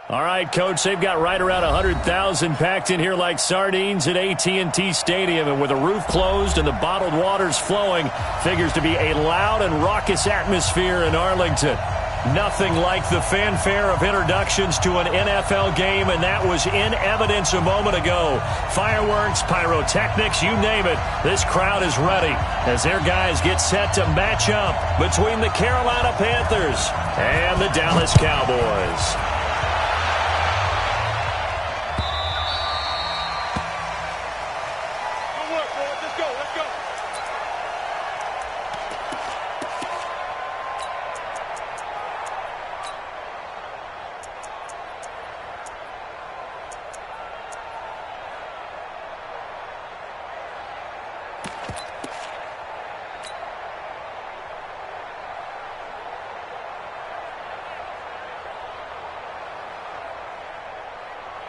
All right, Coach, they've got right around 100,000 packed in here like sardines at AT&T Stadium. And with the roof closed and the bottled waters flowing, figures to be a loud and raucous atmosphere in Arlington. Nothing like the fanfare of introductions to an NFL game, and that was in evidence a moment ago. Fireworks, pyrotechnics, you name it. This crowd is ready as their guys get set to match up between the Carolina Panthers and the Dallas Cowboys.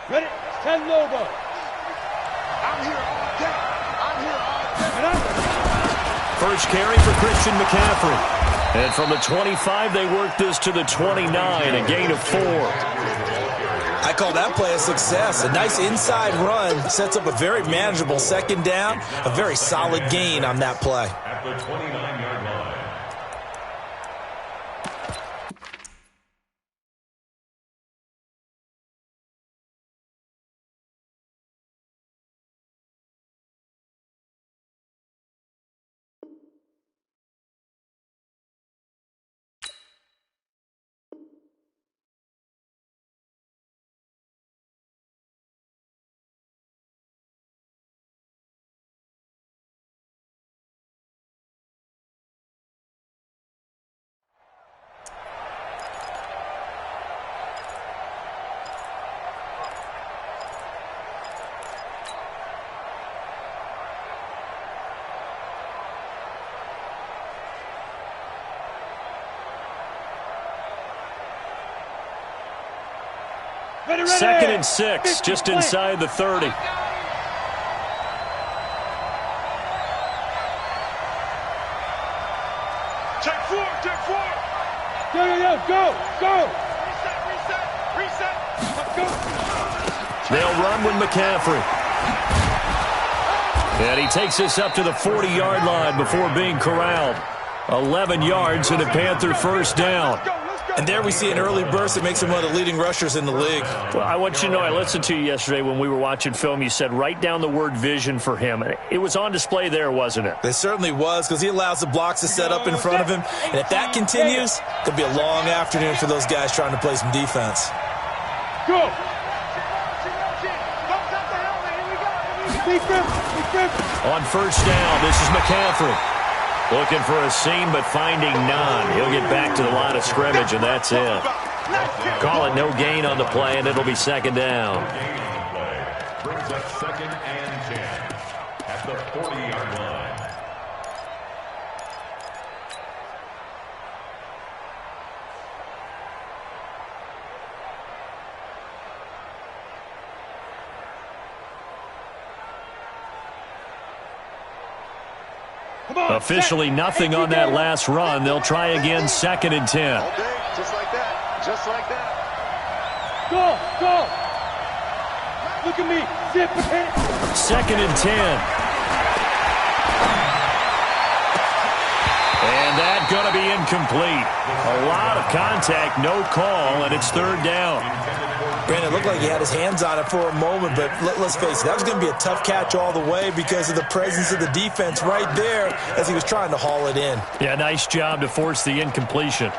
Ready? 10 Lobo. I'm here all day. First carry for Christian McCaffrey. And from the 25, they work this to the 29, a gain of 4. I call that play a success. A nice inside run sets up a very manageable second down. A very solid gain on that play. At the 29-yard line. Ready. 2nd and 6, just inside the 30. Check 4. Go. Reset. Go. They'll run with McCaffrey. And he takes us up to the 40-yard line before being corralled. 11 yards and a Panther first down. And there we see an early burst that makes him one of the leading rushers in the league. Well, I want you to know, I listened to you yesterday when we were watching film. You said write down the word vision for him. It was on display there, wasn't it? It certainly was, because he allows the blocks to set up in front of him. And if that continues, it'll be a long afternoon for those guys trying to play some defense. Go. On first down, this is McCaffrey. Looking for a seam, but finding none. He'll get back to the line of scrimmage, and that's it. Call it no gain on the play, and it'll be second down. Brings up 2nd and 10 at the 40-yard line. Officially nothing on that last run. They'll try again, 2nd and 10. Okay, just like that. Go. Look at me. Zip it. 2nd and 10. And that's going to be incomplete. A lot of contact, no call, and it's 3rd down. Brandon, it looked like he had his hands on it for a moment, but let's face it, that was going to be a tough catch all the way because of the presence of the defense right there as he was trying to haul it in. Yeah, nice job to force the incompletion.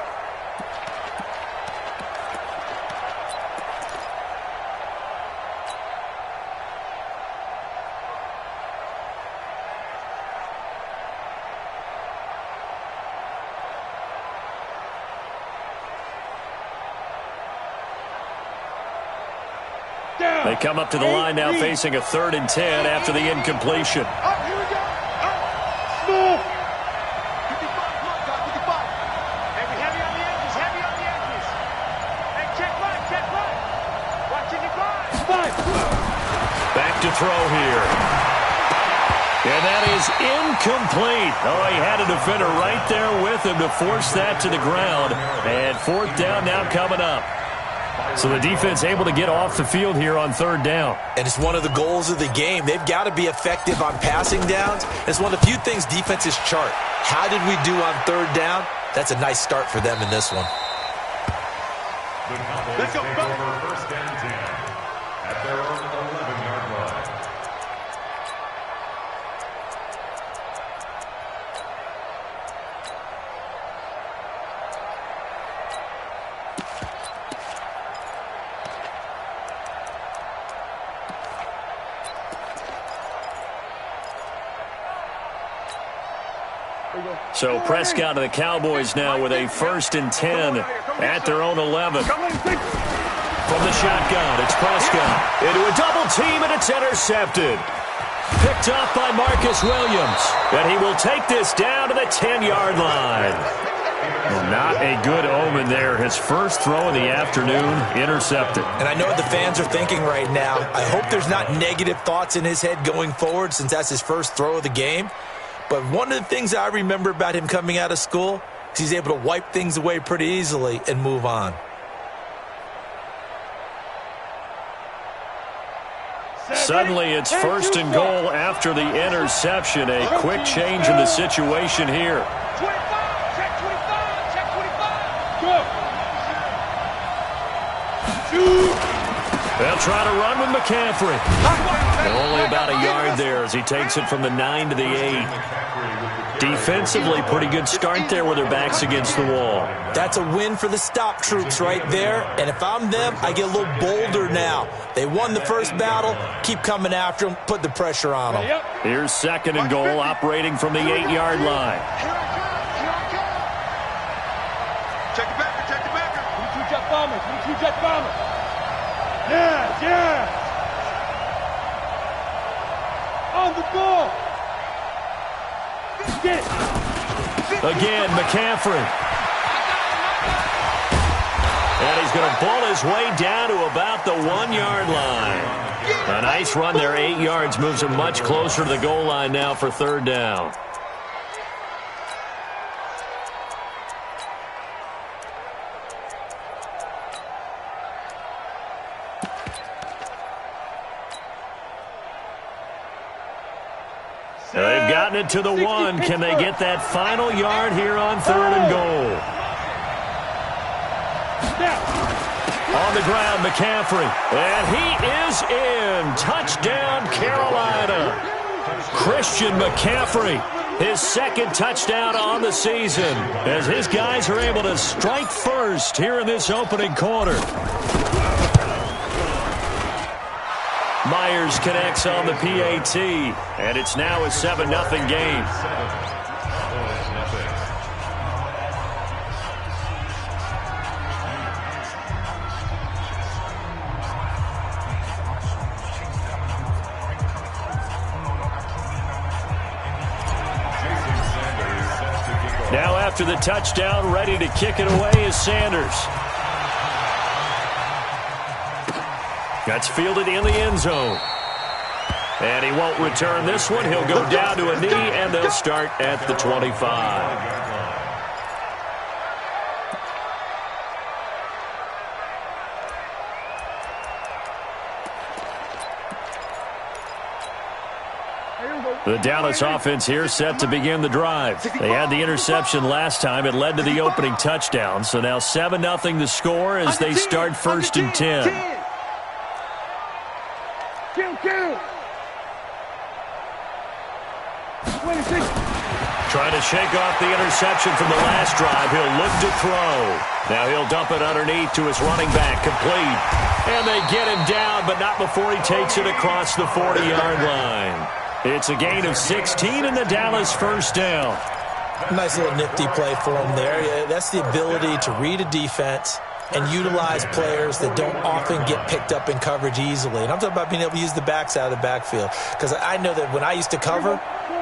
They come up to the line now facing a 3rd and 10 after the incompletion. Here we go. Smooth. 55. Heavy on the edges. Hey, check right. Watching your guard. Back to throw here. And that is incomplete. Oh, he had a defender right there with him to force that to the ground. And 4th down now coming up. So the defense able to get off the field here on third down. And it's one of the goals of the game. They've got to be effective on passing downs. It's one of the few things defenses chart. How did we do on third down? That's a nice start for them in this one. The Cowboys take over first and 10 at their own 11-yard line. So Prescott and the Cowboys now with a 1st and 10 at their own 11. From the shotgun, it's Prescott into a double team, and it's intercepted. Picked up by Marcus Williams, and he will take this down to the 10-yard line. Well, not a good omen there. His first throw of the afternoon, intercepted. And I know what the fans are thinking right now. I hope there's not negative thoughts in his head going forward since that's his first throw of the game. But one of the things I remember about him coming out of school is he's able to wipe things away pretty easily and move on. Suddenly it's 1st and goal after the interception. A quick change in the situation here. 25, check 25, check 25. They'll try to run with McCaffrey. Only about a yard there as he takes it from the 9 to the 8. Defensively, pretty good start there with their backs against the wall. That's a win for the stop troops right there. And if I'm them, I get a little bolder now. They won the first battle. Keep coming after them. Put the pressure on them. Here's 2nd and goal, operating from the 8-yard line. Check the backer, check the backer. 22 jet bombers, 22 jet bombers. Yeah. On the ball. Get it. Again, McCaffrey. And he's going to pull his way down to about the 1-yard line. A nice run there, 8 yards, moves him much closer to the goal line now for 3rd down. They've gotten it to the 1. Can they get that final yard here on 3rd and goal? On the ground, McCaffrey. And he is in. Touchdown, Carolina. Christian McCaffrey, his 2nd touchdown on the season, as his guys are able to strike first here in this opening quarter. Myers connects on the PAT, and it's now a 7-0 game. Now after the touchdown, ready to kick it away is Sanders. That's fielded in the end zone. And he won't return this one. He'll go down to a knee, and they'll start at the 25. The Dallas offense here set to begin the drive. They had the interception last time. It led to the opening touchdown. So now 7-0 the score as they start 1st and 10. Trying to shake off the interception from the last drive. He'll look to throw. Now he'll dump it underneath to his running back. Complete. And they get him down, but not before he takes it across the 40-yard line. It's a gain of 16 in the Dallas 1st down. Nice little nifty play for him there. Yeah, that's the ability to read a defense and utilize players that don't often get picked up in coverage easily. And I'm talking about being able to use the backs out of the backfield. Because I know that when I used to cover,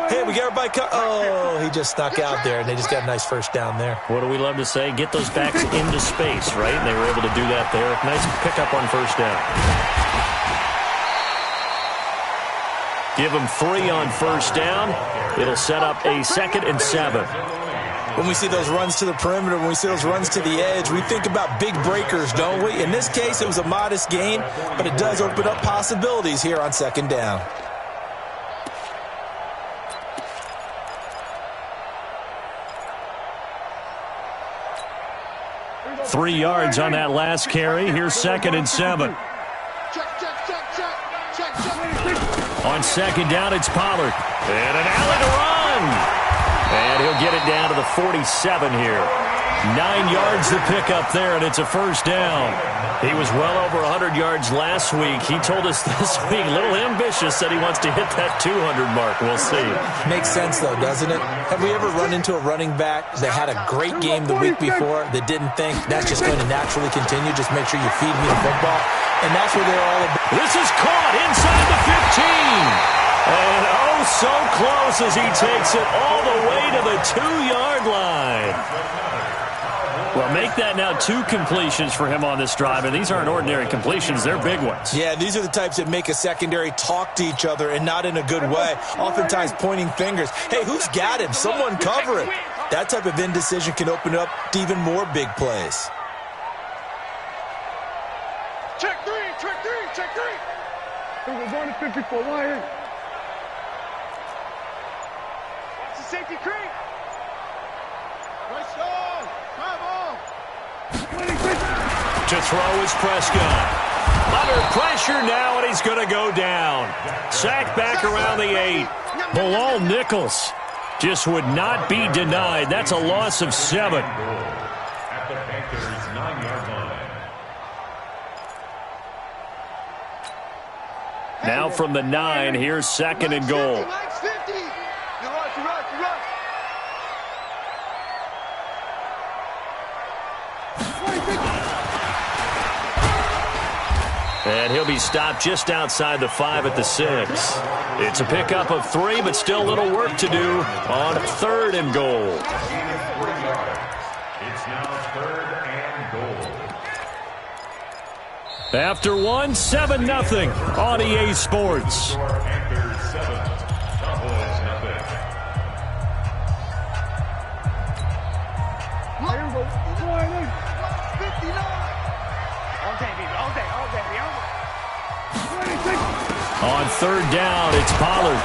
hey, we got everybody oh, he just snuck out there, and they just got a nice 1st down there. What do we love to say? Get those backs into space, right? And they were able to do that there. Nice pickup on 1st down. Give them 3 on 1st down. It'll set up a 2nd and 7. When we see those runs to the perimeter, when we see those runs to the edge, we think about big breakers, don't we? In this case, it was a modest gain, but it does open up possibilities here on second down. Three yards on that last carry. Here's 2nd and 7. On second down, it's Pollard. And an alley to run. And he'll get it down to the 47 here. 9 yards to pick up there, and it's a first down. He was well over 100 yards last week. He told us this week, a little ambitious, that he wants to hit that 200 mark. We'll see. Makes sense, though, doesn't it? Have we ever run into a running back that had a great game the week before that didn't think that's just going to naturally continue? Just make sure you feed me the football. And that's where they're all about. This is caught inside the 15. And oh, so close as he takes it all the way to the 2-yard line. Well, make that now 2 completions for him on this drive, and these aren't ordinary completions. They're big ones. Yeah, these are the types that make a secondary talk to each other, and not in a good way. Oftentimes pointing fingers. Hey, who's got him? Someone cover it. That type of indecision can open up to even more big plays. Check three, check three, check three. We're going to 54. Why? Watch the safety creep. Nice goal. Bravo. To throw is Prescott. Under pressure now, and he's going to go down. Sacked back around the 8. Bilal Nichols just would not be denied. That's a loss of 7. At the Panthers' 9-yard line. Now from the 9, here's 2nd and goal. And he'll be stopped just outside the 5 at the 6. It's a pickup of 3, but still a little work to do on 3rd and goal. It's now 3rd and goal. After 1, 7-0 on EA Sports. Panthers 7, Cowboys 59. All day, baby, all day, all day, all day. On 3rd down, it's Pollard.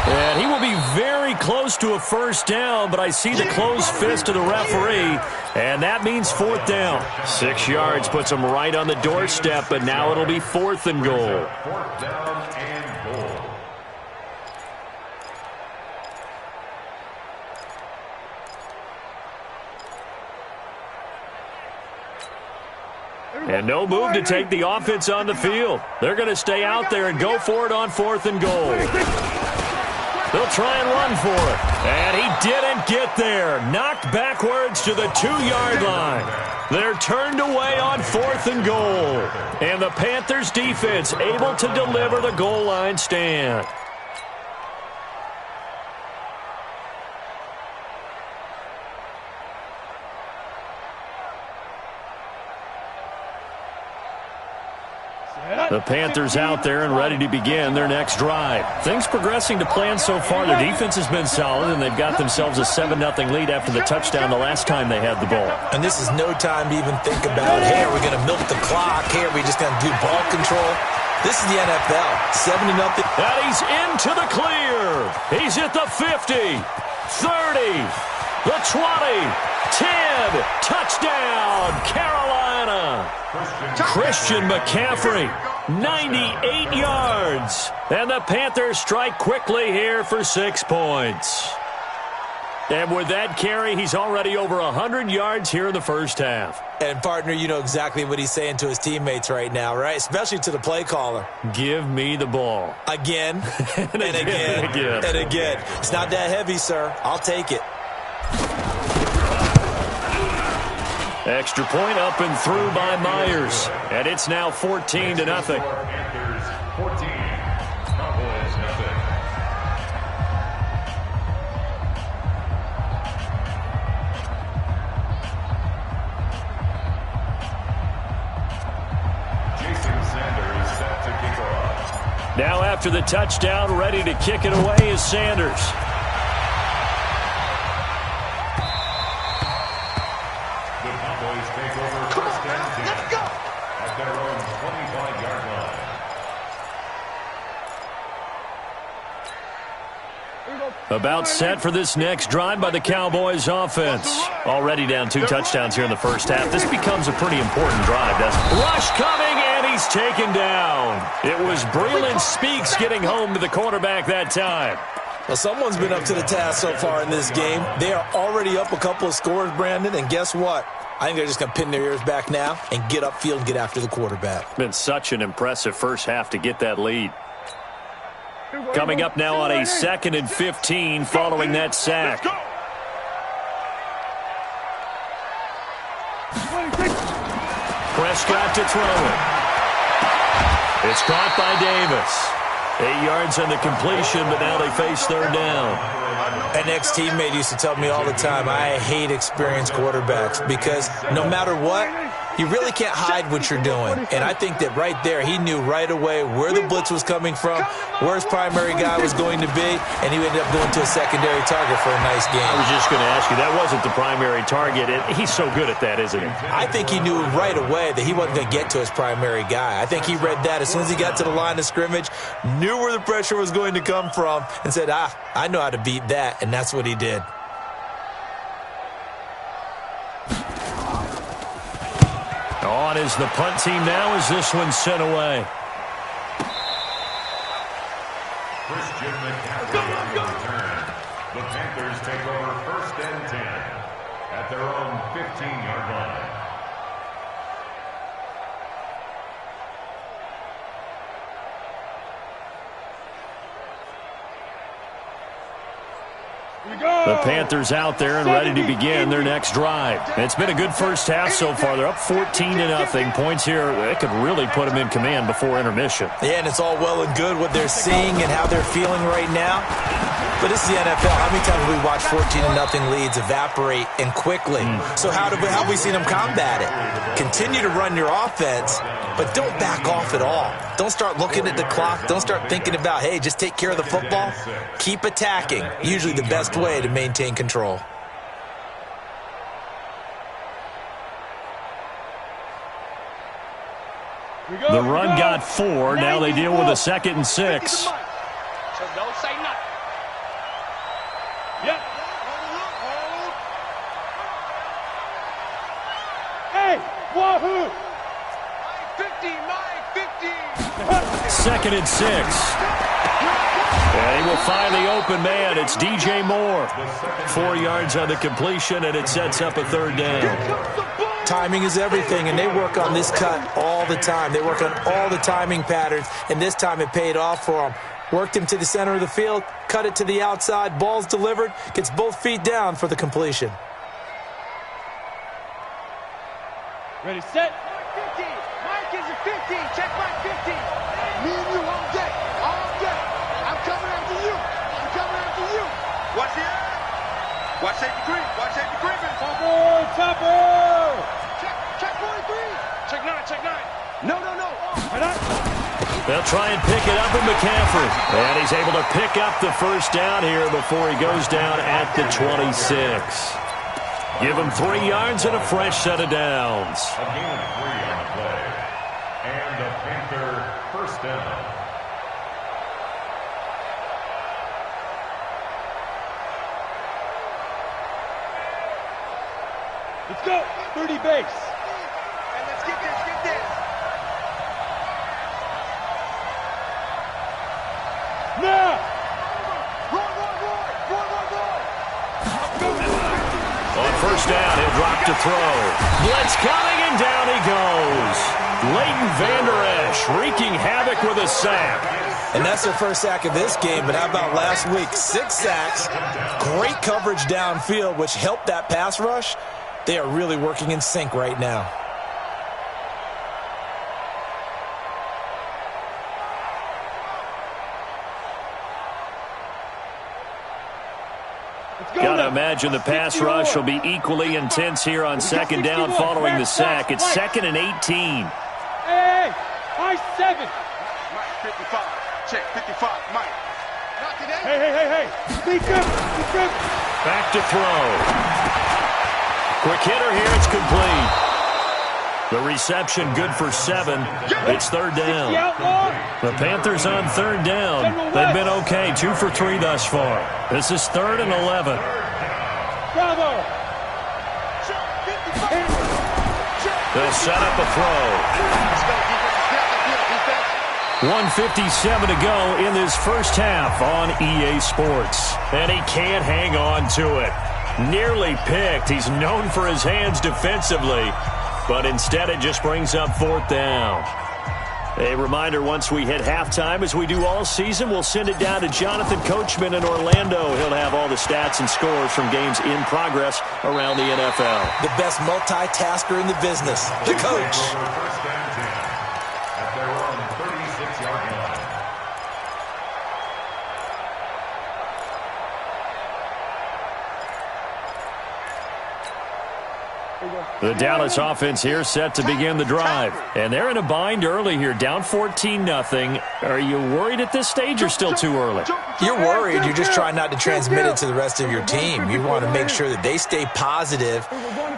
And he will be very close to a first down, but I see the closed fist of the referee, and that means 4th down. 6 yards puts him right on the doorstep, but now it'll be 4th and goal. 4th down and goal. And no move to take the offense on the field. They're going to stay out there and go for it on 4th and goal. They'll try and run for it. And he didn't get there. Knocked backwards to the 2-yard line. They're turned away on 4th and goal. And the Panthers defense able to deliver the goal line stand. The Panthers out there and ready to begin their next drive. Things progressing to plan so far. Their defense has been solid, and they've got themselves a 7-0 lead after the touchdown the last time they had the ball. And this is no time to even think about, hey, are we going to milk the clock? Hey, are we just going to do ball control? This is the NFL. 7-0. And he's into the clear. He's at the 50, 30, the 20, 10. Touchdown, Carolina. Christian McCaffrey, 98 yards. And the Panthers strike quickly here for 6 points. And with that carry, he's already over 100 yards here in the first half. And, partner, you know exactly what he's saying to his teammates right now, right? Especially to the play caller. Give me the ball. Again, and again, and again. It's not that heavy, sir. I'll take it. Extra point up and through by Myers. And it's now 14-0. Panthers 14, Cowboys 0. Jason Sanders set to kick off. Now after the touchdown, ready to kick it away is Sanders. About set for this next drive by the Cowboys offense. Already down 2 touchdowns here in the first half. This becomes a pretty important drive, doesn't it? Rush coming, and he's taken down. It was Breland Speaks getting home to the quarterback that time. Well, someone's been up to the task so far in this game. They are already up a couple of scores, Brandon, and guess what? I think they're just going to pin their ears back now and get upfield and get after the quarterback. Been such an impressive first half to get that lead. Coming up now on a 2nd and 15 following that sack. Prescott to throw it. It's caught by Davis. 8 yards on the completion, but now they face 3rd down. An ex-teammate used to tell me all the time, I hate experienced quarterbacks because no matter what, you really can't hide what you're doing. And I think that right there, he knew right away where the blitz was coming from, where his primary guy was going to be, and he ended up going to a secondary target for a nice game. I was just going to ask you, that wasn't the primary target. He's so good at that, isn't he? I think he knew right away that he wasn't going to get to his primary guy. I think he read that as soon as he got to the line of scrimmage, knew where the pressure was going to come from, and said, I know how to beat that, and that's what he did. On is the punt team now as this one's sent away. Christian McCaffrey on the return. The Panthers take over 1st and 10 at their own 15-yard line. The Panthers out there and ready to begin their next drive. It's been a good first half so far. They're up 14-0. Points here, they could really put them in command before intermission. Yeah, and it's all well and good what they're seeing and how they're feeling right now. But this is the NFL. How many times have we watched 14-0 leads evaporate and quickly? So how have we seen them combat it? Continue to run your offense, but don't back off at all. Don't start looking at the clock. Don't start thinking about, hey, just take care of the football. Keep attacking. Usually the best way to maintain control. The run got 4. Now they deal with a 2nd and 6. So don't say nothing. Yep. Hey, wahoo! 50. 2nd and 6. And he will find the open man. It's DJ Moore. 4 yards on the completion, and it sets up a 3rd down. Timing is everything, and they work on this cut all the time. They work on all the timing patterns, and this time it paid off for them. Worked him to the center of the field, cut it to the outside, ball's delivered, gets both feet down for the completion. Ready, set. 50. Mike is a 50. Check Mike 50. Me and you all day. All day. I'm coming after you. I'm coming after you. Watch the air. Watch safety green. Watch safety green. Chopper. Check 43. Check 9. Check 9. No. They'll try and pick it up with McCaffrey. And he's able to pick up the 1st down here before he goes down at the 26. Give him 3 yards and a fresh set of downs. A gain of 3 on the play. And a Panther 1st down. Let's go. 30 base. And let's get this. Now. On 1st down, he'll drop to throw. Blitz coming, and down he goes. Leighton Vander Esch wreaking havoc with a sack. And that's their first sack of this game, but how about last week? 6 sacks, great coverage downfield, which helped that pass rush. They are really working in sync right now. Gotta imagine the pass rush will be equally intense here on 2nd down following the sack. It's 2nd and 18. Hey, I 7. Mike, 55. Check 55. Mike. Hey. Speak up. Back to throw. Quick hitter here. It's complete. The reception good for 7. It's third down. The Panthers on third down. They've been okay, 2 for 3 thus far. This is 3rd and 11. Bravo. They'll set up a throw. 1:57 to go in this first half on EA Sports. And he can't hang on to it. Nearly picked. He's known for his hands defensively. But instead it just brings up 4th down. A reminder, once we hit halftime, as we do all season, we'll send it down to Jonathan Coachman in Orlando. He'll have all the stats and scores from games in progress around the NFL. The best multitasker in the business, the coach. First and 10 at their own 36-yard line. The Dallas offense here set to begin the drive. And they're in a bind early here, down 14-0. Are you worried at this stage or still too early? You're worried. You're just trying not to transmit it to the rest of your team. You want to make sure that they stay positive.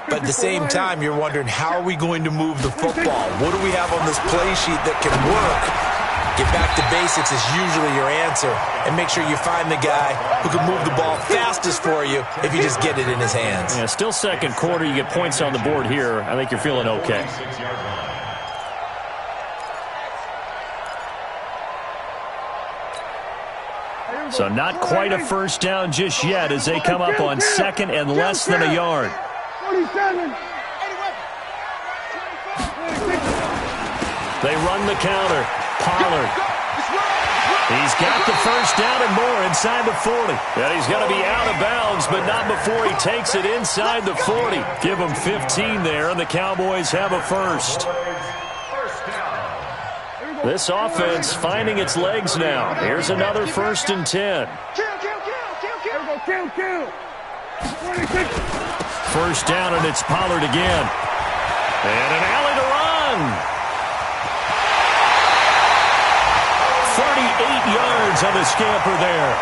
But at the same time, you're wondering, how are we going to move the football? What do we have on this play sheet that can work? Get back to basics is usually your answer. And make sure you find the guy who can move the ball fastest for you if you just get it in his hands. Yeah, still second quarter. You get points on the board here. I think you're feeling okay. So not quite a first down just yet as they come up on 2nd and less than a yard. 47. They run the counter. Pollard. He's got the first down and more inside the 40. And he's going to be out of bounds, but not before he takes it inside the 40. Give him 15 there, and the Cowboys have a first. This offense finding its legs now. Here's another 1st and 10. Kill. 26. First down, and it's Pollard again. And an alley to run. 38 yards on the scamper there.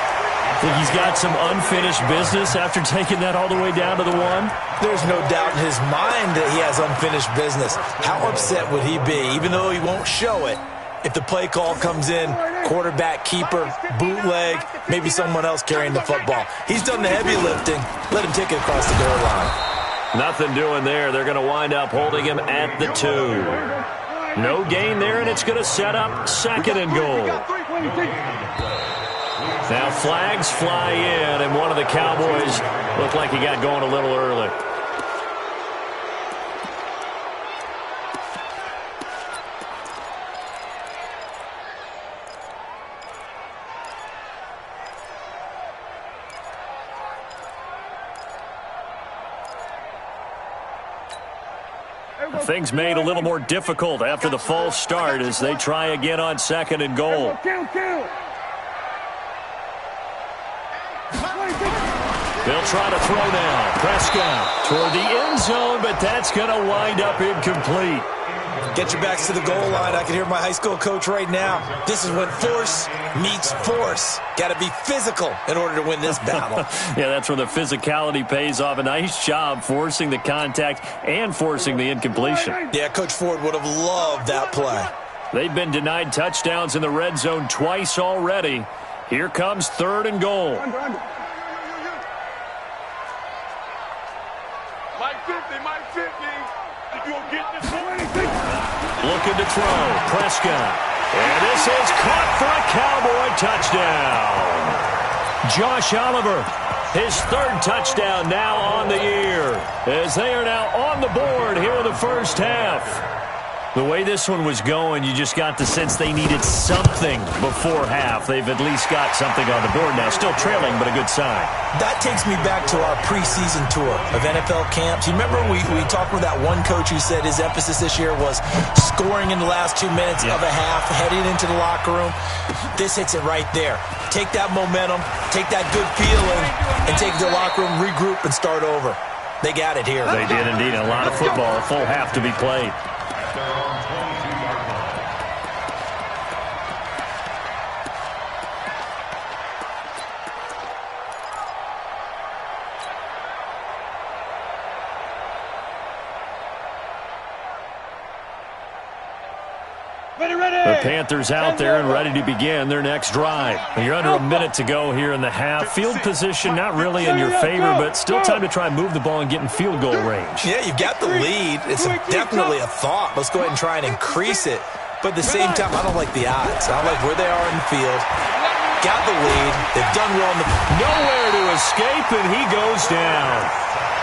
Think he's got some unfinished business after taking that all the way down to the 1? There's no doubt in his mind that he has unfinished business. How upset would he be, even though he won't show it, if the play call comes in, quarterback, keeper, bootleg, maybe someone else carrying the football? He's done the heavy lifting. Let him take it across the goal line. Nothing doing there. They're going to wind up holding him at the 2. No gain there, and it's going to set up 2nd and goal. Now flags fly in, and one of the Cowboys looked like he got going a little early. Things made a little more difficult after the false start as they try again on 2nd and goal. They'll try to throw now. Prescott toward the end zone, but that's going to wind up incomplete. Get your backs to the goal line. I can hear my high school coach right now. This is when force meets force. Got to be physical in order to win this battle. Yeah, that's where the physicality pays off. A nice job forcing the contact and forcing the incompletion. Yeah, Coach Ford would have loved that play. They've been denied touchdowns in the red zone twice already. Here comes 3rd and goal. Mike 50. You gonna get this one? Looking to throw. Prescott. And this is caught for a Cowboy touchdown. Josh Oliver, his 3rd touchdown now on the year, as they are now on the board here in the first half. The way this one was going, you just got the sense they needed something before half. They've at least got something on the board now. Still trailing, but a good sign. That takes me back to our preseason tour of NFL camps. You remember we talked with that one coach who said his emphasis this year was scoring in the last 2 minutes of a half, heading into the locker room. This hits it right there. Take that momentum, take that good feeling, and take the locker room, regroup, and start over. They got it here. They did indeed. A lot of football, a full half to be played. Their own 22-yard line. The Panthers out there and ready to begin their next drive. You're under a minute to go here in the half. Field position not really in your favor, but still time to try and move the ball and get in field goal range. Yeah, you've got the lead. It's definitely a thought. Let's go ahead and try and increase it. But at the same time, I don't like the odds. I don't like where they are in the field. Got the lead. They've done well in the... Nowhere to escape, and he goes down.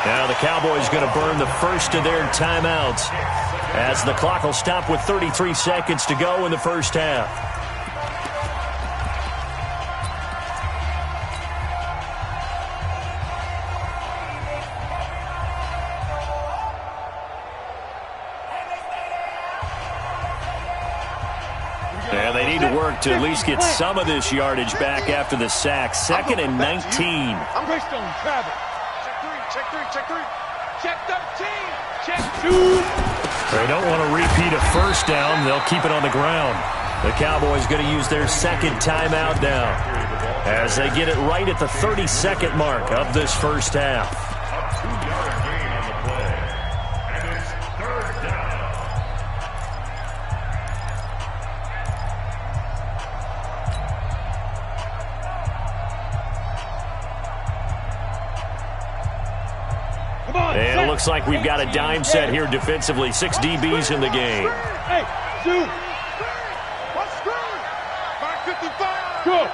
Now the Cowboys going to burn the first of their timeouts as the clock will stop with 33 seconds to go in the first half. And they need to work to at least get some of this yardage back after the sack. 2nd and 19. I'm based on Travis. Check three, check 13, check 2. They don't want to repeat a first down. They'll keep it on the ground. The Cowboys going to use their second timeout now as they get it right at the 30-second mark of this first half. A 2-yard gain on the play. And it's 3rd down. And it looks like we've got a dime set here defensively. 6 DBs in the game. Hey, shoot. What's screen? 555. Go.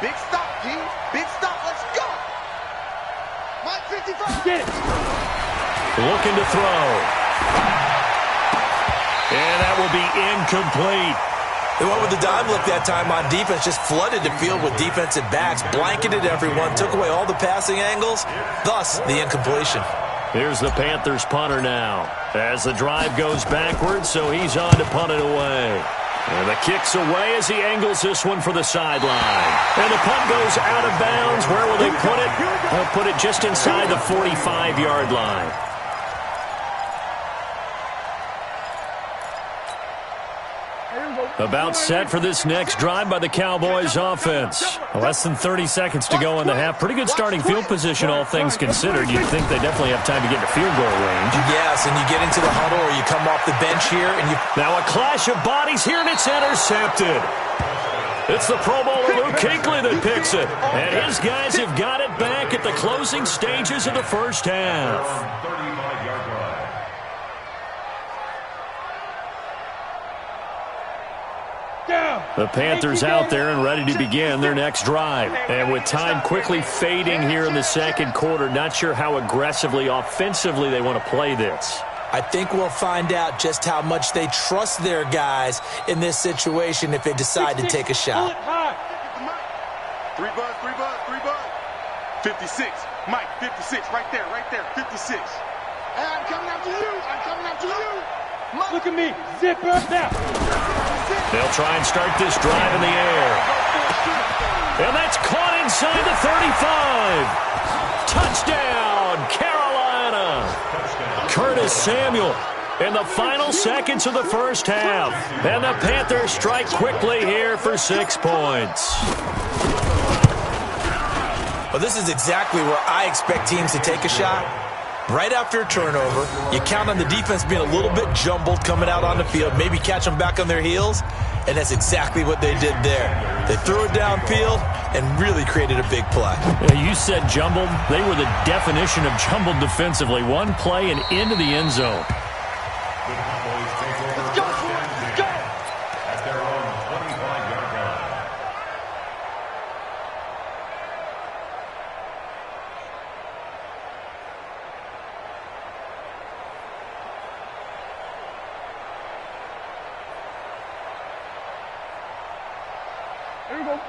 Big stop, G. Big stop. Let's go. Mike 55. Get it. Looking to throw. And that will be incomplete. They went with the dime look that time on defense, just flooded the field with defensive backs, blanketed everyone, took away all the passing angles, thus the incompletion. Here's the Panthers punter now as the drive goes backwards, so he's on to punt it away. And the kick's away as he angles this one for the sideline. And the punt goes out of bounds. Where will they put it? They'll put it just inside the 45-yard line. About set for this next drive by the Cowboys offense. Less than 30 seconds to go in the half. Pretty good starting field position, all things considered. You'd think they definitely have time to get to field goal range. Yes, and you get into the huddle or you come off the bench here and you... Now a clash of bodies here, and it's intercepted. It's the Pro Bowler Luke Kuechly that picks it. And his guys have got it back at the closing stages of the first half. 35-yard line. The Panthers out there and ready to begin their next drive. And with time quickly fading here in the second quarter, not sure how aggressively, offensively they want to play this. I think we'll find out just how much they trust their guys in this situation if they decide to take a shot. 3 bud. 56. Mike, 56. Right there. 56. Hey, I'm coming after you. Mike. Look at me. Zip up now. They'll try and start this drive in the air. And that's caught inside the 35. Touchdown, Carolina. Curtis Samuel in the final seconds of the first half. And the Panthers strike quickly here for 6 points. Well, this is exactly where I expect teams to take a shot. Right after a turnover, you count on the defense being a little bit jumbled coming out on the field, maybe catch them back on their heels, and that's exactly what they did there. They threw it downfield and really created a big play. You said jumbled. They were the definition of jumbled defensively. One play and into the end zone. The Cowboys take over first and 10 at their own 25-yard line.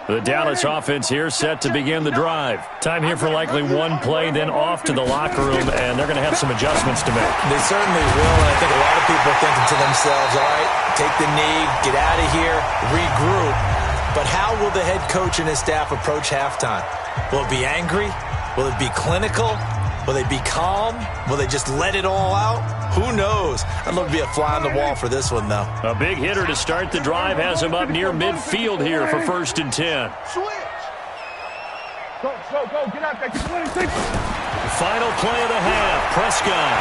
The Dallas offense here set to begin the drive. Time here for likely one play, then off to the locker room, and they're going to have some adjustments to make. They certainly will, and I think a lot of people are thinking to themselves, all right, take the knee, get out of here, regroup. But how will the head coach and his staff approach halftime? Will it be angry? Will it be clinical? Will they be calm? Will they just let it all out? Who knows? I'd love to be a fly on the wall for this one, though. A big hitter to start the drive has him up near midfield here for 1st and 10. Switch. Go. Get out there. Get 26. Final play of the half. Prescott.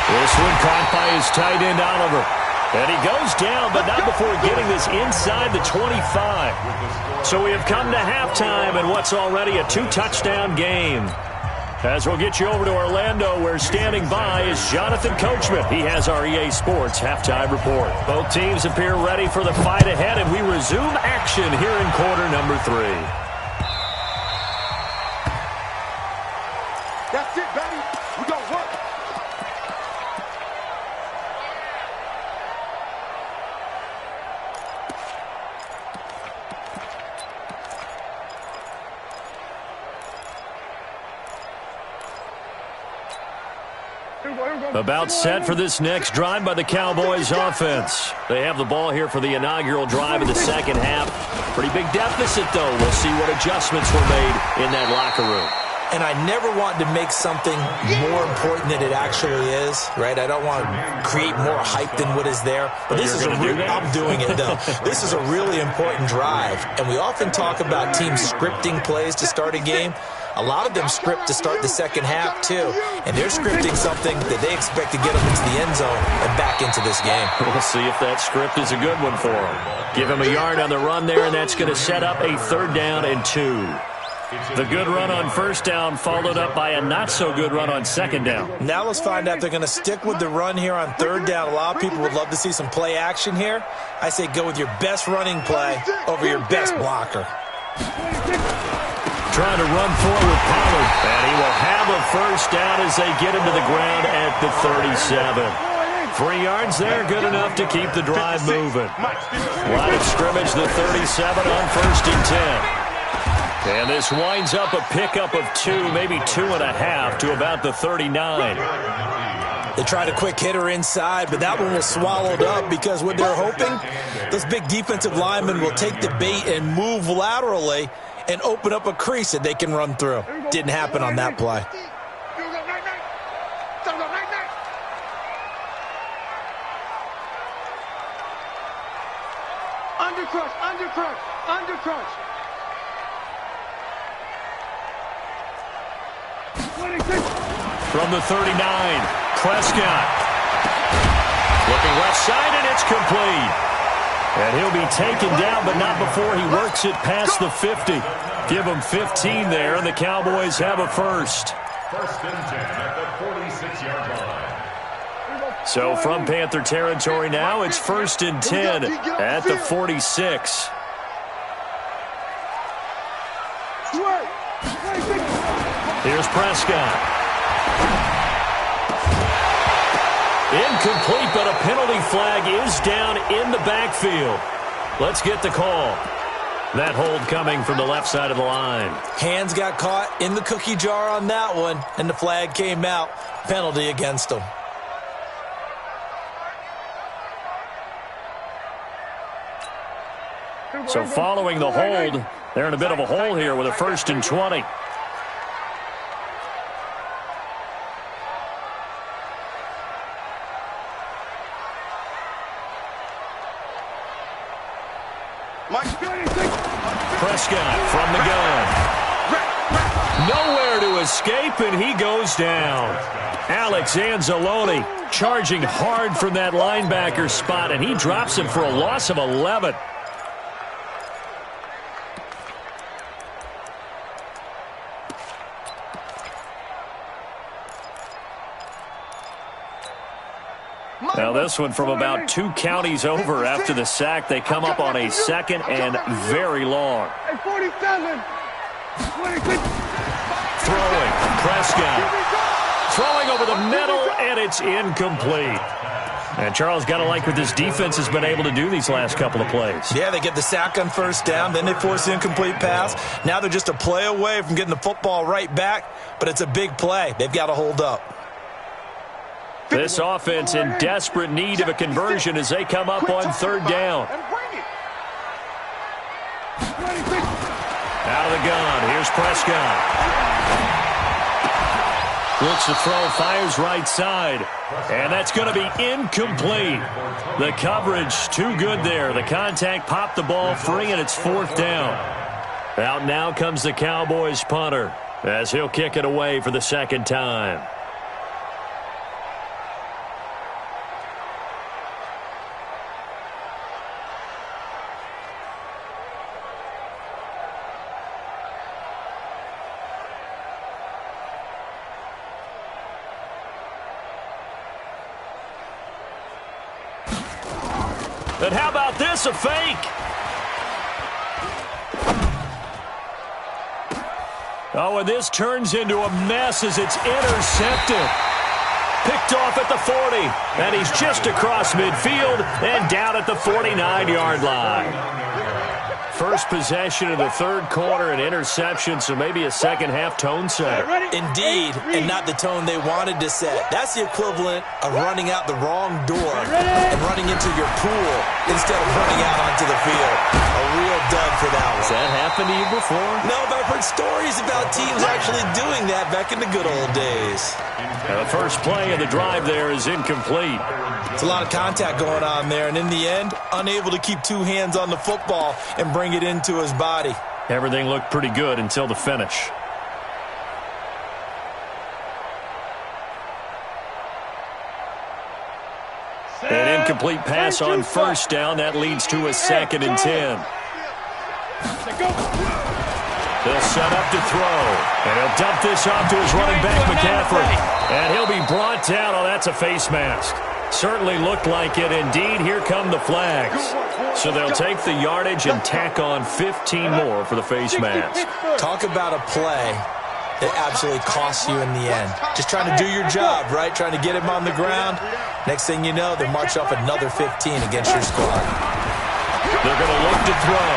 This one caught by his tight end, Oliver. And he goes down, but not before getting this inside the 25. So we have come to halftime in what's already a 2-touchdown game. As we'll get you over to Orlando, where standing by is Jonathan Coachman. He has our EA Sports halftime report. Both teams appear ready for the fight ahead, and we resume action here in quarter number 3. That's it, baby. We gonna work. About set for this next drive by the Cowboys offense. They have the ball here for the inaugural drive of the second half. Pretty big deficit, though. We'll see what adjustments were made in that locker room. And I never want to make something more important than it actually is, right? I don't want to create more hype than what is there. But this is I'm doing it, though. This is a really important drive. And we often talk about teams scripting plays to start a game. A lot of them script to start the second half, too. And they're scripting something that they expect to get them into the end zone and back into this game. We'll see if that script is a good one for them. Give him a yard on the run there, and that's going to set up a 3rd down and 2. The good run on 1st down followed up by a not-so-good run on 2nd down. Now let's find out if they're going to stick with the run here on 3rd down. A lot of people would love to see some play action here. I say go with your best running play over your best blocker. Trying to run forward, Pollard. And he will have a 1st down as they get him to the ground at the 37. 3 yards there, good enough to keep the drive moving. Line of scrimmage, the 37 on 1st and 10. And this winds up a pickup of 2, maybe 2.5 to about the 39. They tried a quick hitter inside, but that one was swallowed up because what they're hoping, those big defensive linemen will take the bait and move laterally and open up a crease that they can run through. Didn't happen on that play. Undercrush, undercrush, undercrush. From the 39, Prescott. Looking left side, and it's complete. And he'll be taken down, but not before he works it past the 50. Give him 15 there, and the Cowboys have a 1st. 1st and 10 at the 46-yard line. So from Panther territory now, it's 1st and 10 at the 46. Here's Prescott. Incomplete, but a penalty flag is down in the backfield. Let's get the call. That hold coming from the left side of the line. Hands got caught in the cookie jar on that one, and the flag came out. Penalty against them. So following the hold, they're in a bit of a hole here with a 1st and 20. Prescott from the gun. Nowhere to escape, and he goes down. Alex Anzalone charging hard from that linebacker spot, and he drops him for a loss of 11. Now this one from about 2 counties over after the sack. They come up on a 2nd and very long. 47. Throwing, Prescott. Throwing over the middle, and it's incomplete. And Charles, got to like what this defense has been able to do these last couple of plays. Yeah, they get the sack on 1st down, then they force the incomplete pass. Now they're just a play away from getting the football right back, but it's a big play. They've got to hold up. This offense in desperate need of a conversion as they come up on 3rd down. Out of the gun, here's Prescott. Looks to throw, fires right side. And that's going to be incomplete. The coverage too good there. The contact popped the ball free, and it's 4th down. Out now comes the Cowboys punter as he'll kick it away for the 2nd time. And how about this, a fake? Oh, and this turns into a mess as it's intercepted. Picked off at the 40, and he's just across midfield and down at the 49-yard line. First possession of the third quarter, an interception, so maybe a second-half tone setter. Indeed, and not the tone they wanted to set. That's the equivalent of running out the wrong door and running into your pool instead of running out onto the field. A real dud for that one. Has that happened to you before? No, but I've heard stories about teams actually doing that back in the good old days. Now the first play of the drive there is incomplete. It's a lot of contact going on there, and in the end, unable to keep two hands on the football and bring it into his body. Everything looked pretty good until the finish. An incomplete pass on first down. That leads to a 2nd and 10. They'll set up to throw. And he'll dump this off to his running back, McCaffrey. And he'll be brought down. Oh, that's a face mask. Certainly looked like it. Indeed, here come the flags. So they'll take the yardage and tack on 15 more for the face mask. Talk about a play that absolutely costs you in the end. Just trying to do your job, right? Trying to get him on the ground. Next thing you know, they march off another 15 against your squad. They're going to look to throw.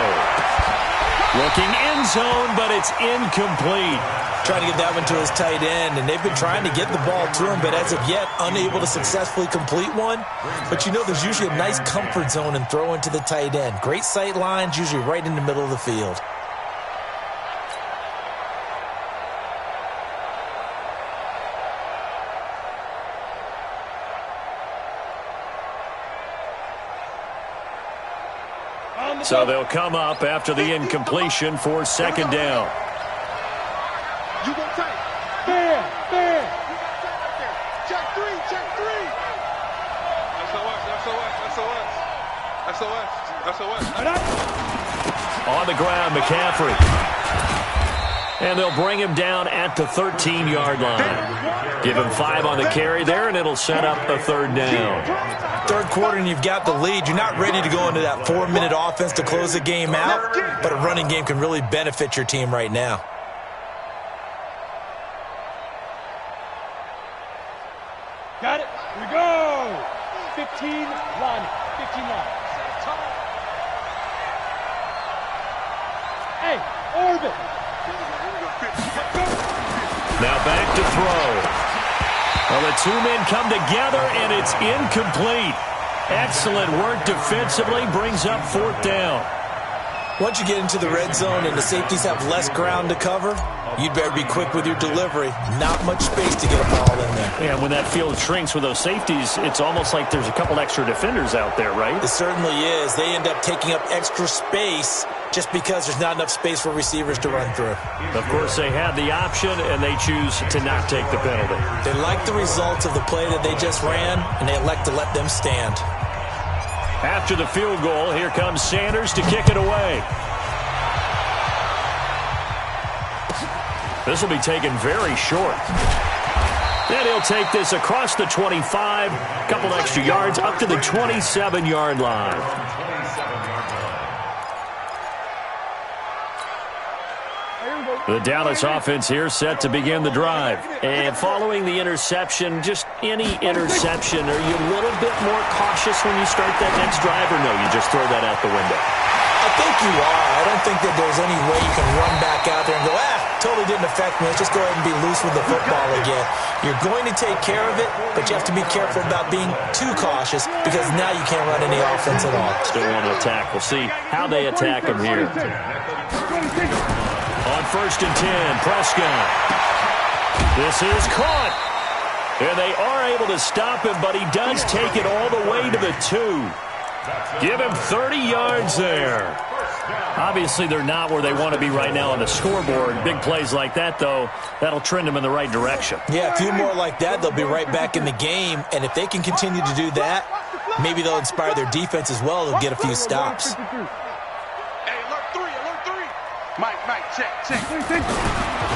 Looking end zone, but it's incomplete. Trying to get that one to his tight end, and they've been trying to get the ball to him, but as of yet, unable to successfully complete one. But you know there's usually a nice comfort zone in throwing to the tight end. Great sight lines, usually right in the middle of the field. So they'll come up after the incompletion for 2nd down. You go tight. There. Check three. SOS. On the ground, McCaffrey. And they'll bring him down at the 13-yard line. Give him 5 on the carry there, and it'll set up a 3rd down. Third quarter and you've got the lead. You're not ready to go into that 4-minute offense to close the game out, but a running game can really benefit your team right now. Got it. Here we go. 15 line. 15 line. Hey, orbit. Now back to throw. Well, the two men come together, and it's incomplete. Excellent work defensively, brings up 4th down. Once you get into the red zone and the safeties have less ground to cover, you'd better be quick with your delivery. Not much space to get a ball in there. Yeah, when that field shrinks with those safeties, it's almost like there's a couple extra defenders out there, right? It certainly is. They end up taking up extra space just because there's not enough space for receivers to run through. Of course, they have the option, and they choose to not take the penalty. They like the results of the play that they just ran, and they elect to let them stand. After the field goal, here comes Sanders to kick it away. This will be taken very short. Then he'll take this across the 25, couple extra yards up to the 27-yard line. The Dallas offense here set to begin the drive. And following the interception, just any interception, are you a little bit more cautious when you start that next drive, or no, you just throw that out the window? I think you are. I don't think that there's any way you can run back out there and go, totally didn't affect me. Let's just go ahead and be loose with the football again. You're going to take care of it, but you have to be careful about being too cautious because now you can't run any offense at all. Still want to attack. We'll see how they attack him here. On 1st and 10, Prescott. This is caught. And they are able to stop him, but he does take it all the way to the 2. Give him 30 yards there. Obviously, they're not where they want to be right now on the scoreboard. Big plays like that, though, that'll trend them in the right direction. Yeah, a few more like that, they'll be right back in the game. And if they can continue to do that, maybe they'll inspire their defense as well. They'll get a few stops. Mike, check.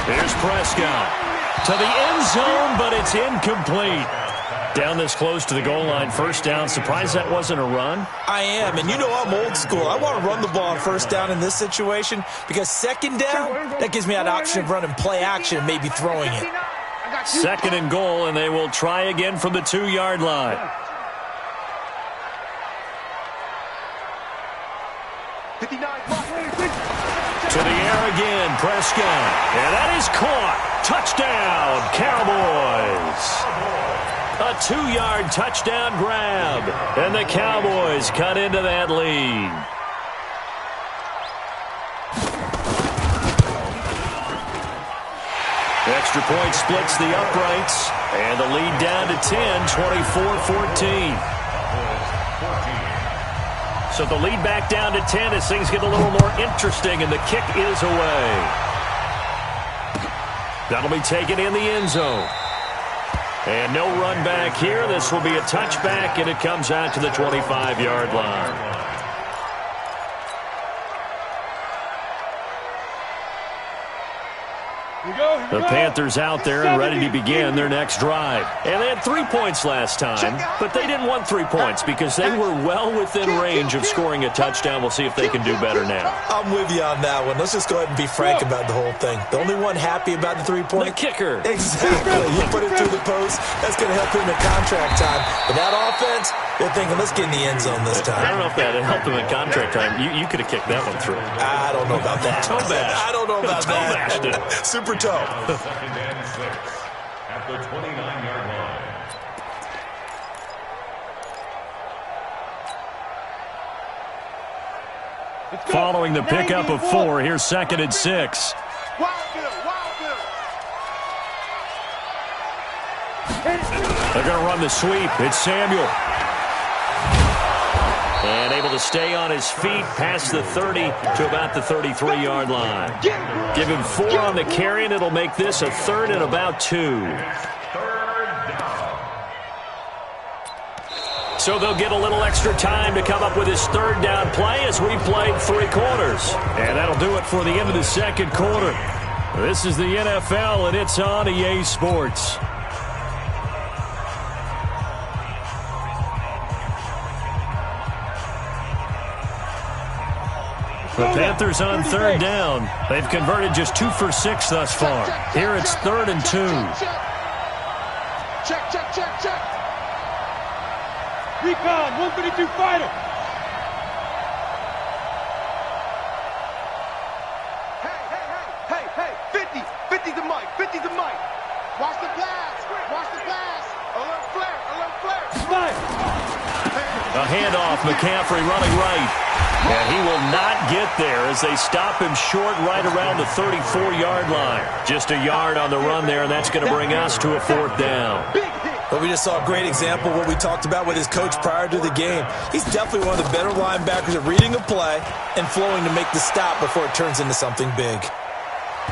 Here's Prescott to the end zone, but it's incomplete. Down this close to the goal line, first down. Surprised that wasn't a run? I am, and you know I'm old school. I want to run the ball on first down in this situation because second down, that gives me an option of running play action and maybe throwing it. Second and goal, and they will try again from the 2-yard line. To the air again, Prescott. And that is caught. Touchdown, Cowboys. A 2-yard touchdown grab. And the Cowboys cut into that lead. Extra point splits the uprights. And the lead down to 10, 24-14. So the lead back down to 10 as things get a little more interesting, and the kick is away. That'll be taken in the end zone. And no run back here. This will be a touchback, and it comes out to the 25-yard line. The Panthers out there and ready to begin their next drive. And they had 3 points last time, but they didn't want 3 points because they were well within range of scoring a touchdown. We'll see if they can do better now. I'm with you on that one. Let's just go ahead and be frank about the whole thing. The only one happy about the 3-point? The kicker. Exactly. You put it through the post. That's going to help him in contract time. But that offense, they're thinking, let's get in the end zone this time. I don't know if that helped him in contract time. You could have kicked that one through. I don't know about that. Toe bash. I don't know about toe that. Bashed it. Super toe. Second and 6 at the 29-yard line. Following the pickup of 4, here's 2nd and 6. They're going to run the sweep. It's Samuel. And able to stay on his feet past the 30 to about the 33-yard line. Give him 4 on the carry, and it'll make this a 3rd and about 2. So they'll get a little extra time to come up with his 3rd down play as we played 3 quarters. And that'll do it for the end of the 2nd quarter. This is the NFL, and it's on EA Sports. The Panthers on 3rd down. They've converted just 2 for 6 thus far. Here it's 3rd and 2. Check. Recon, 132 fighter. Hey, 50 the mic. Watch the blast. Alert flare. Fire. A handoff, McCaffrey running right. And he will not get there as they stop him short right around the 34-yard line. Just a yard on the run there, and that's going to bring us to a 4th down. But we just saw a great example of what we talked about with his coach prior to the game. He's definitely one of the better linebackers at reading a play and flowing to make the stop before it turns into something big.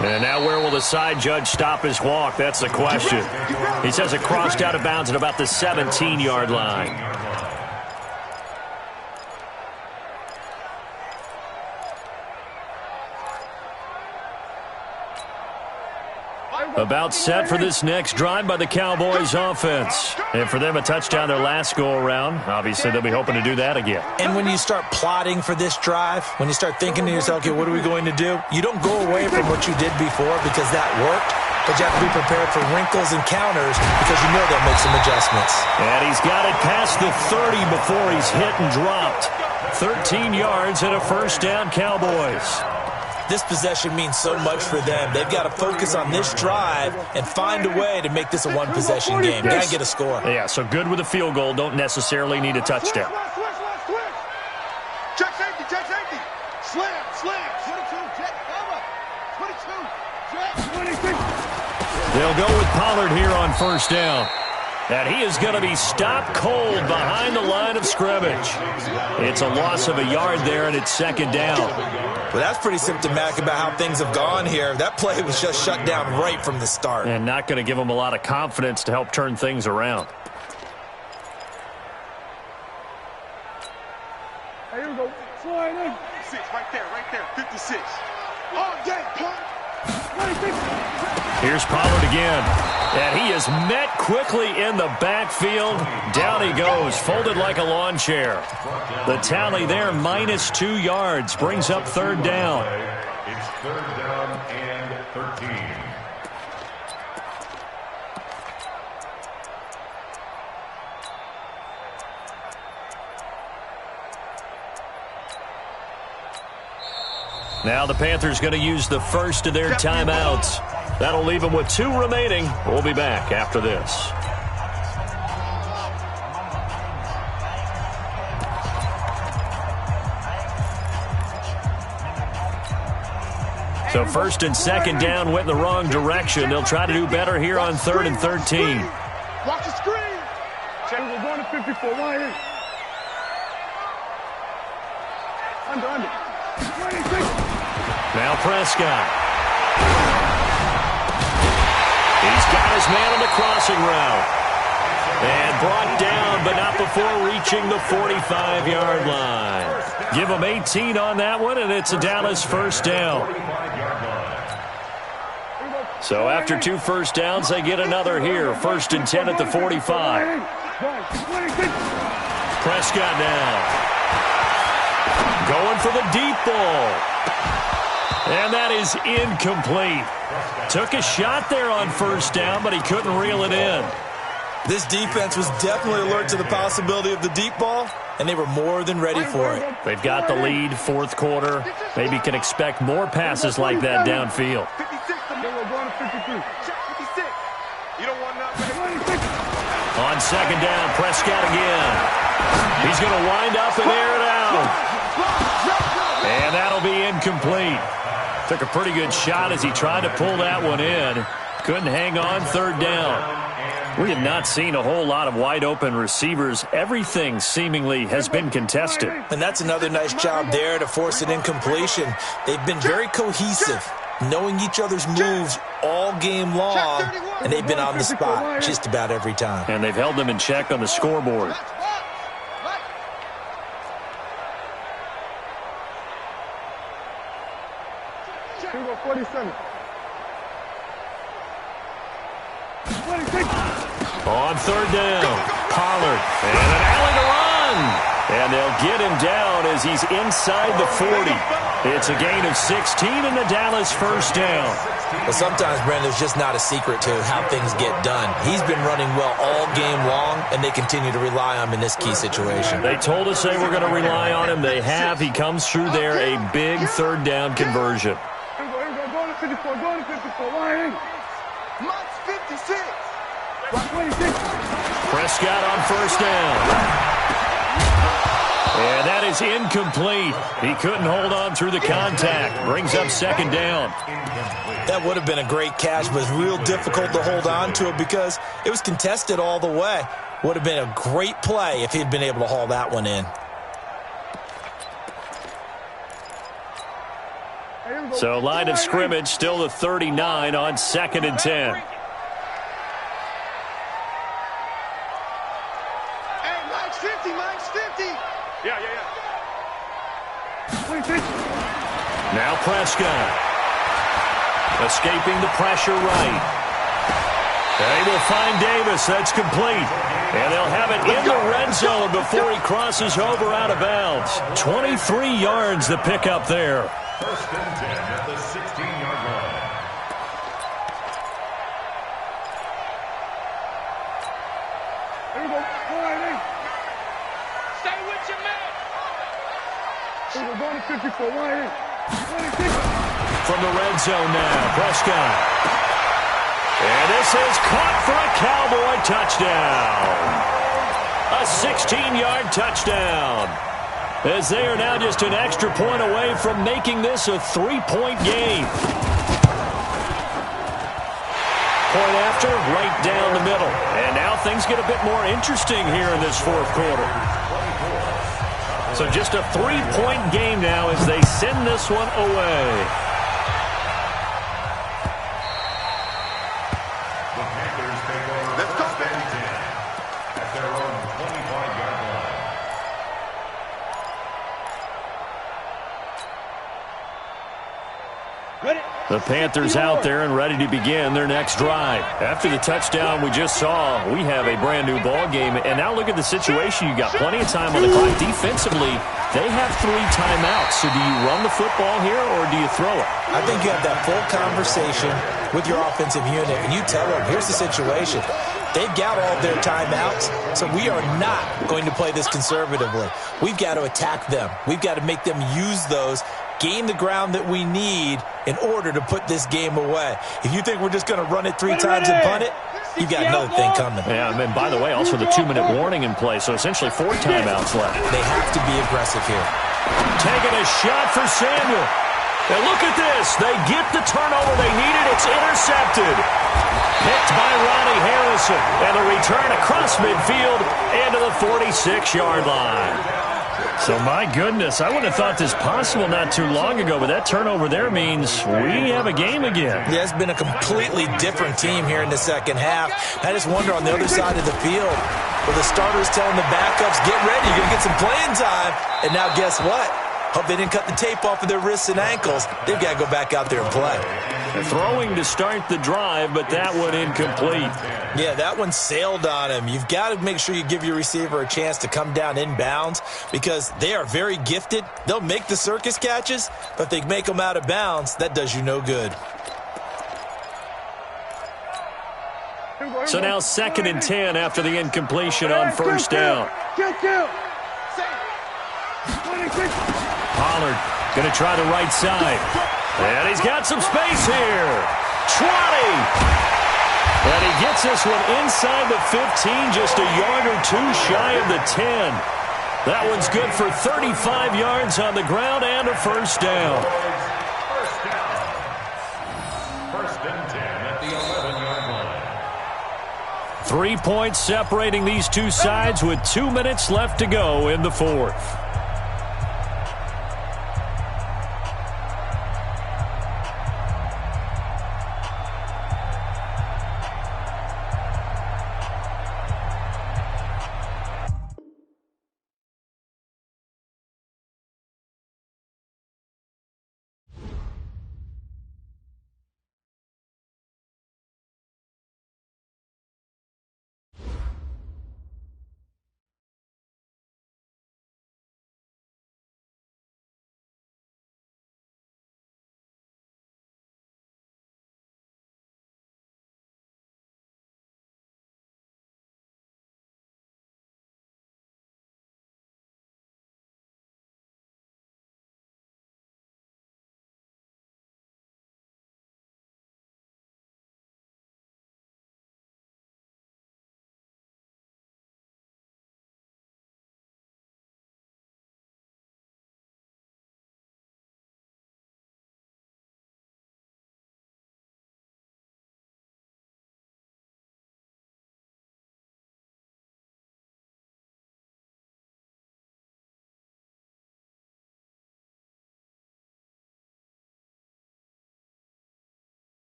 And now where will the side judge stop his walk? That's the question. He says it crossed out of bounds at about the 17-yard line. About set for this next drive by the Cowboys offense. And for them, a touchdown their last go-around. Obviously, they'll be hoping to do that again. And when you start plotting for this drive, when you start thinking to yourself, okay, what are we going to do? You don't go away from what you did before because that worked. But you have to be prepared for wrinkles and counters because you know they'll make some adjustments. And he's got it past the 30 before he's hit and dropped. 13 yards and a 1st down, Cowboys. This possession means so much for them. They've got to focus on this drive and find a way to make this a one-possession game. Got to get a score. Yeah, so good with a field goal. Don't necessarily need a touchdown. Check safety. Slam. 22, check, cover. 22, check. They'll go with Pollard here on 1st down. And he is going to be stopped cold behind the line of scrimmage. It's a loss of a yard there, and it's 2nd down. Well, that's pretty symptomatic about how things have gone here. That play was just shut down right from the start. And not going to give him a lot of confidence to help turn things around. Here we go. Slide in. 6, right there. 56. All day, punk. 26. Here's Pollard again. And he is met quickly in the backfield. Down he goes, folded like a lawn chair. The tally there, -2 yards, brings up third down. It's third down and 13. Now the Panthers going to use the first of their timeouts. That'll leave them with 2 remaining. We'll be back after this. So first and second down went in the wrong direction. They'll try to do better here on 3rd and 13. Watch the screen. Check, we're going to 54. Why? Under. 26. Now Prescott. He's got his man on the crossing route. And brought down, but not before reaching the 45-yard line. Give him 18 on that one, and it's a Dallas first down. So after 2 first downs, they get another here. 1st and 10 at the 45. Prescott now. Going for the deep ball. And that is incomplete. Took a shot there on 1st down, but he couldn't reel it in. This defense was definitely alert to the possibility of the deep ball, and they were more than ready for it. They've got the lead, 4th quarter. Maybe can expect more passes like that downfield. 56. We're going to 53. Check 56. You don't want nothing. On 2nd down, Prescott again. He's going to wind up and air it out. And that'll be incomplete. Took a pretty good shot as he tried to pull that one in. Couldn't hang on, 3rd down. We have not seen a whole lot of wide-open receivers. Everything seemingly has been contested. And that's another nice job there to force an incompletion. They've been very cohesive, knowing each other's moves all game long, and they've been on the spot just about every time. And they've held them in check on the scoreboard. Here we go, 47. 26. On 3rd down, Pollard, and an alley to run. And they'll get him down as he's inside the 40. It's a gain of 16 and the Dallas first down. Well, sometimes, Brent, there's just not a secret to how things get done. He's been running well all game long, and they continue to rely on him in this key situation. They told us they were going to rely on him. They have. He comes through there, a big 3rd down conversion. Here we go, going to 54, going to 54. Why? Mike's 56. 26. Prescott on 1st down. And that is incomplete. He couldn't hold on through the contact. Brings up 2nd down. That would have been a great catch, but it's real difficult to hold on to it because it was contested all the way. Would have been a great play if he'd been able to haul that one in. So line of scrimmage still the 39 on 2nd and 10. Now Prescott. Escaping the pressure right. They will find Davis. That's complete. And they'll have it in the red zone before he crosses over out of bounds. 23 yards the pickup there. 1st and 10 at the 16-yard line. Here we go, Stay with your man. Here we go, going to 54. Why? 26. From the red zone now, Prescott. And this is caught for a Cowboy touchdown. A 16-yard touchdown. As they are now just an extra point away from making this a 3-point game. Point after, right down the middle. And now things get a bit more interesting here in this 4th quarter. So just a 3-point game now as they send this one away. The Panthers take over 1st and 10 at their own 25-yard line. The Panthers out there and ready to begin their next drive. After the touchdown we just saw, we have a brand-new ball game. And now look at the situation. You got plenty of time on the clock. Defensively, they have 3 timeouts. So do you run the football here or do you throw it? I think you have that full conversation with your offensive unit, and you tell them, here's the situation. They've got all of their timeouts, so we are not going to play this conservatively. We've got to attack them. We've got to make them use those, gain the ground that we need in order to put this game away. If you think we're just going to run it 3 times and punt it, you've got another thing coming. Yeah, and by the way, also the 2-minute warning in play, so essentially 4 timeouts left. They have to be aggressive here. Taking a shot for Samuel. And look at this. They get the turnover they needed. It's intercepted. Picked by Ronnie Harrison. And the return across midfield into the 46-yard line. So, my goodness, I would have thought this possible not too long ago, but that turnover there means we have a game again. Yeah, it's been a completely different team here in the second half. I just wonder on the other side of the field, where the starters telling the backups, get ready, you're going to get some playing time. And now guess what? Hope they didn't cut the tape off of their wrists and ankles. They've got to go back out there and play. Throwing to start the drive, but that one incomplete. Yeah, that one sailed on him. You've got to make sure you give your receiver a chance to come down inbounds because they are very gifted. They'll make the circus catches, but if they make them out of bounds, that does you no good. So now 2nd and 10 after the incompletion on first down. Pollard going to try the right side. And he's got some space here. 20. And he gets this one inside the 15, just a yard or 2 shy of the 10. That one's good for 35 yards on the ground and a first down. First and 10 at the 11-yard line. 3 points separating these two sides with 2 minutes left to go in the fourth.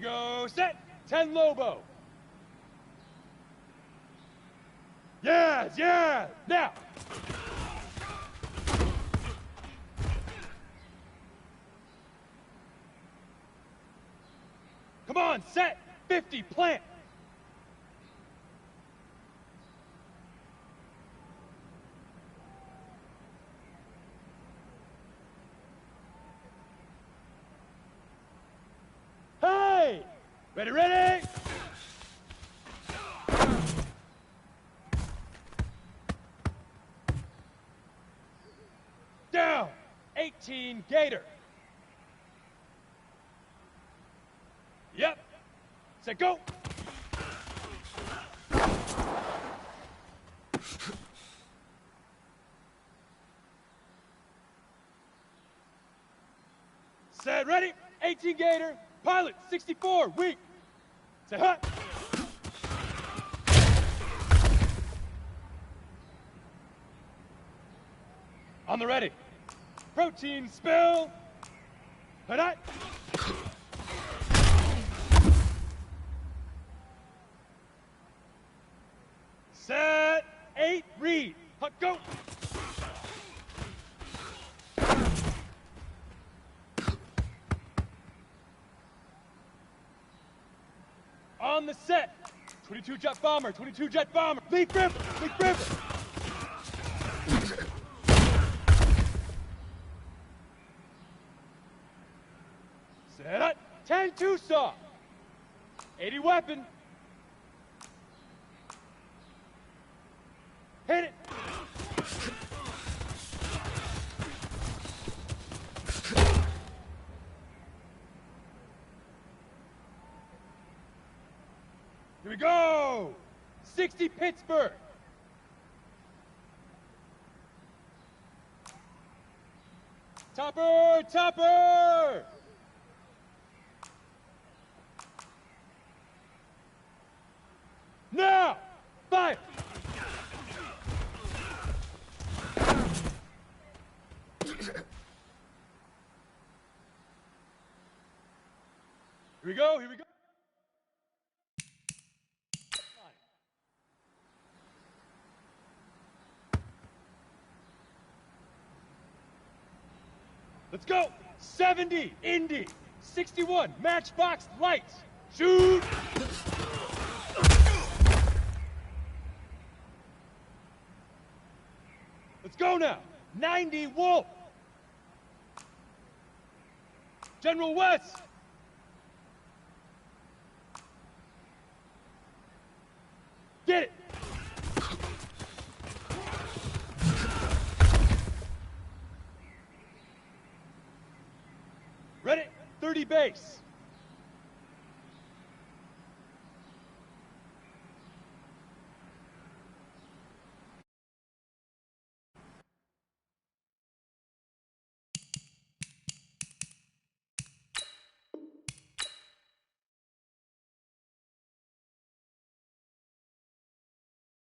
go, set. 10 Lobo. Yes, yeah. Now. Come on, set. 50, plant. Hey! Ready, ready! Down! 18, Gator. Yep. Set, go! Set, ready? 18, Gator. Pilot, 64, weak. Set, hut. On the ready. Protein spill. Hut, hut. Set, 8, read. Hut, go. On the set. 22 jet bomber, 22 jet bomber. Leap river, leap river. Set up. 10 Tucson. 80 weapon. Hit it. Here we go. 60 Pittsburgh. Topper, topper. Now, fire. Here we go, here we go. Let's go. 70, Indy. 61, Matchbox Lights. Shoot. Let's go now. 90, Wolf. General West. Get it. Ready? 30 base.